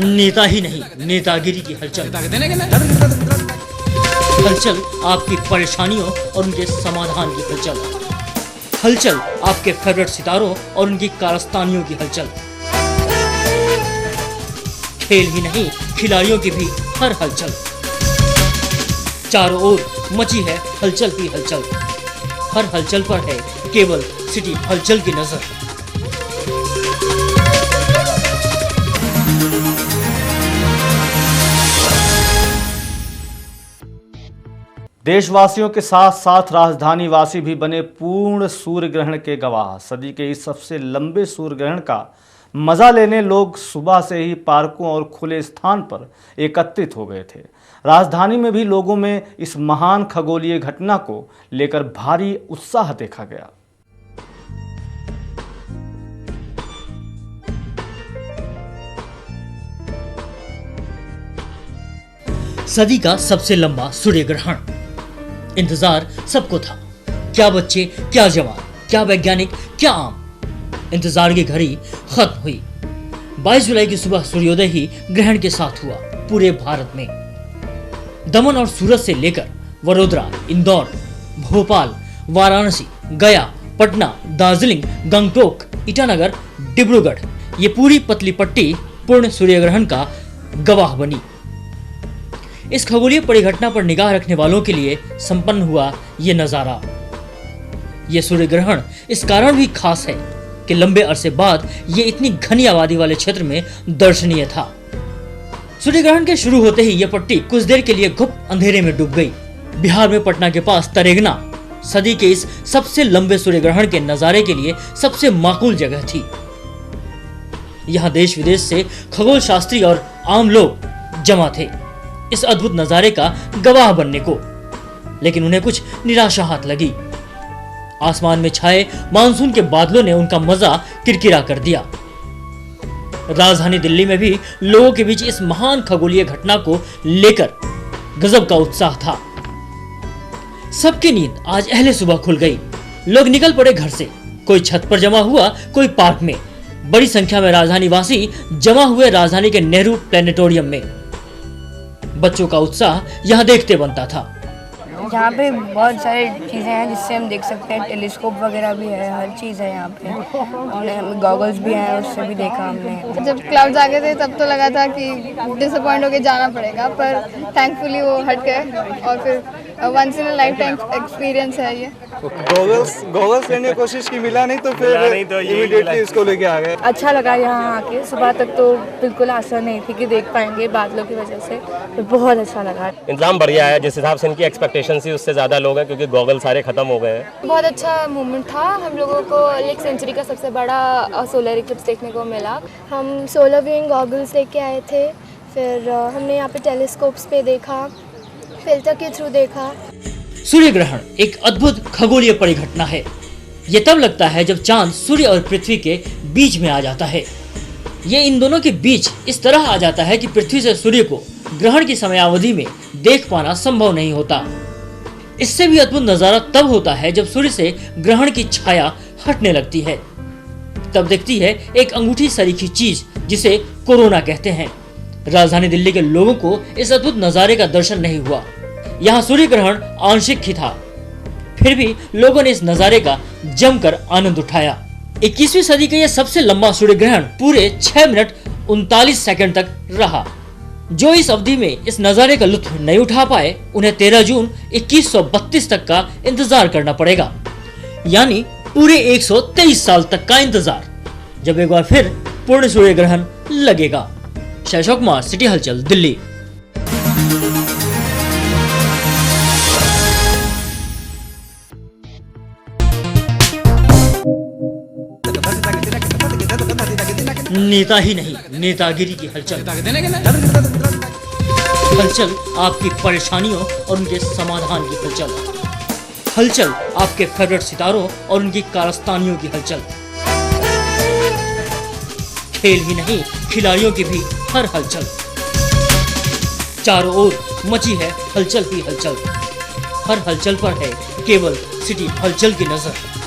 नेता ही नहीं, नेतागिरी की हलचल। हलचल आपकी परेशानियों और उनके समाधान की हलचल। हलचल आपके फेवरेट सितारों और उनकी कारस्तानियों की हलचल। खेल ही नहीं, खिलाड़ियों की भी हर हलचल। चारों ओर मची है हलचल ही हलचल। हर हलचल पर है केवल सिटी हलचल की नजर। देशवासियों के साथ साथ राजधानी वासी भी बने पूर्ण सूर्य ग्रहण के गवाह। सदी के इस सबसे लंबे सूर्य ग्रहण का मजा लेने लोग सुबह से ही पार्कों और खुले स्थान पर एकत्रित हो गए थे। राजधानी में भी लोगों में इस महान खगोलीय घटना को लेकर भारी उत्साह देखा गया। सदी का सबसे लंबा सूर्य ग्रहण। इंतजार सबको था। क्या बच्चे, क्या जवान, क्या वैज्ञानिक, क्या आम। इंतजार की घड़ी खत्म हुई। 22 जुलाई की सुबह सूर्योदय ही ग्रहण के साथ हुआ पूरे भारत में। दमन और सूरत से लेकर वडोदरा, इंदौर, भोपाल, वाराणसी, गया, पटना, दार्जिलिंग, गंगटोक, ईटानगर, डिब्रूगढ़, ये पूरी पतली पट्टी पूर्ण सूर्य ग्रहण का गवाह बनी। इस खगोलीय परिघटना पर निगाह रखने वालों के लिए संपन्न हुआ ये नजारा। ये सूर्य ग्रहण इस कारण भी खास है कि लंबे अरसे बाद ये इतनी घनी आबादी वाले क्षेत्र में दर्शनीय था। सूर्य ग्रहण के शुरू होते ही यह पट्टी कुछ देर के लिए घुप अंधेरे में डूब गई। बिहार में पटना के पास तरेगना सदी के इस सबसे लंबे सूर्य ग्रहण के नजारे के लिए सबसे माकूल जगह थी। यहाँ देश विदेश से खगोल शास्त्री और आम लोग जमा थे इस अद्भुत नजारे का गवाह बनने को। लेकिन उन्हें कुछ निराशा हाथ लगी। आसमान में छाए मानसून के बादलों ने उनका मजा किरकिरा कर दिया। राजधानी दिल्ली में भी लोगों के बीच इस महान खगोलीय घटना को लेकर गजब का उत्साह था। सबकी नींद आज अहले सुबह खुल गई। लोग निकल पड़े घर से। कोई छत पर जमा हुआ, कोई पार्क में। बड़ी संख्या में राजधानी वासी जमा हुए राजधानी के नेहरू प्लेनेटोरियम में। बच्चों का उत्साह यहाँ देखते बनता था। यहाँ पे बहुत सारी चीज़ें हैं जिससे हम देख सकते हैं। टेलीस्कोप वगैरह भी है, हर चीज़ है यहाँ पे। और गॉगल्स भी हैं, उससे भी देखा हमने। जब क्लाउड्स आ गए थे तब तो लगा था कि डिसअपॉइंट होके जाना पड़ेगा, पर थैंकफुली वो हट गए। और फिर once in a life time experience है ये। गॉगल्स लेने की कोशिश की, मिला नहीं तो फिर इमीडिएटली इसको लेके आ गए। अच्छा लगा यहाँ आके। सुबह तक तो बिल्कुल आशा नहीं थी कि देख पाएंगे बादलों की वजह से, तो बहुत अच्छा लगा। इंतजाम बढ़िया है, जिस हिसाब से इनकी एक्सपेक्टेशन थी उससे ज़्यादा लोग हैं, क्योंकि गॉगल सारे खत्म हो गए हैं। बहुत अच्छा मोमेंट था। हम लोगों को एक सेंचुरी का सबसे बड़ा सोलर इक्लिप्स देखने को मिला। हम सोलर व्यूइंग गॉगल्स लेके आए थे। फिर हमने यहाँ पे टेलीस्कोप्स पे देखा, फिल्टर के थ्रू देखा। सूर्य ग्रहण एक अद्भुत खगोलीय परिघटना है। यह तब लगता है जब चांद सूर्य और पृथ्वी के बीच में आ जाता है। ये इन दोनों के बीच इस तरह आ जाता है कि पृथ्वी से सूर्य को ग्रहण की समयावधि में देख पाना संभव नहीं होता। इससे भी अद्भुत नजारा तब होता है जब सूर्य से ग्रहण की छाया हटने लगती है। तब दिखती है एक अंगूठी सरीखी चीज जिसे कोरोना कहते हैं। राजधानी दिल्ली के लोगों को इस अद्भुत नजारे का दर्शन नहीं हुआ। यहाँ सूर्य ग्रहण आंशिक ही था, फिर भी लोगों ने इस नजारे का जमकर आनंद उठाया। 21वीं सदी का यह सबसे लंबा सूर्य ग्रहण पूरे 6 मिनट 39 सेकंड तक रहा। जो इस अवधि में इस नजारे का लुत्फ नहीं उठा पाए, उन्हें 13 जून 2132 तक का इंतजार करना पड़ेगा। यानी पूरे 123 साल तक का इंतजार, जब एक बार फिर पूर्ण सूर्य ग्रहण लगेगा। शैशव कुमार, सिटी हलचल, दिल्ली। नेता ही नहीं, नेतागिरी की हलचल। हलचल आपकी परेशानियों और उनके समाधान की हलचल। हलचल आपके फेवरेट सितारों और उनकी कारस्तानियों की हलचल। खेल ही नहीं, खिलाड़ियों की भी हर हलचल। चारों ओर मची है हलचल ही हलचल। हर हलचल पर है केवल सिटी हलचल की नजर।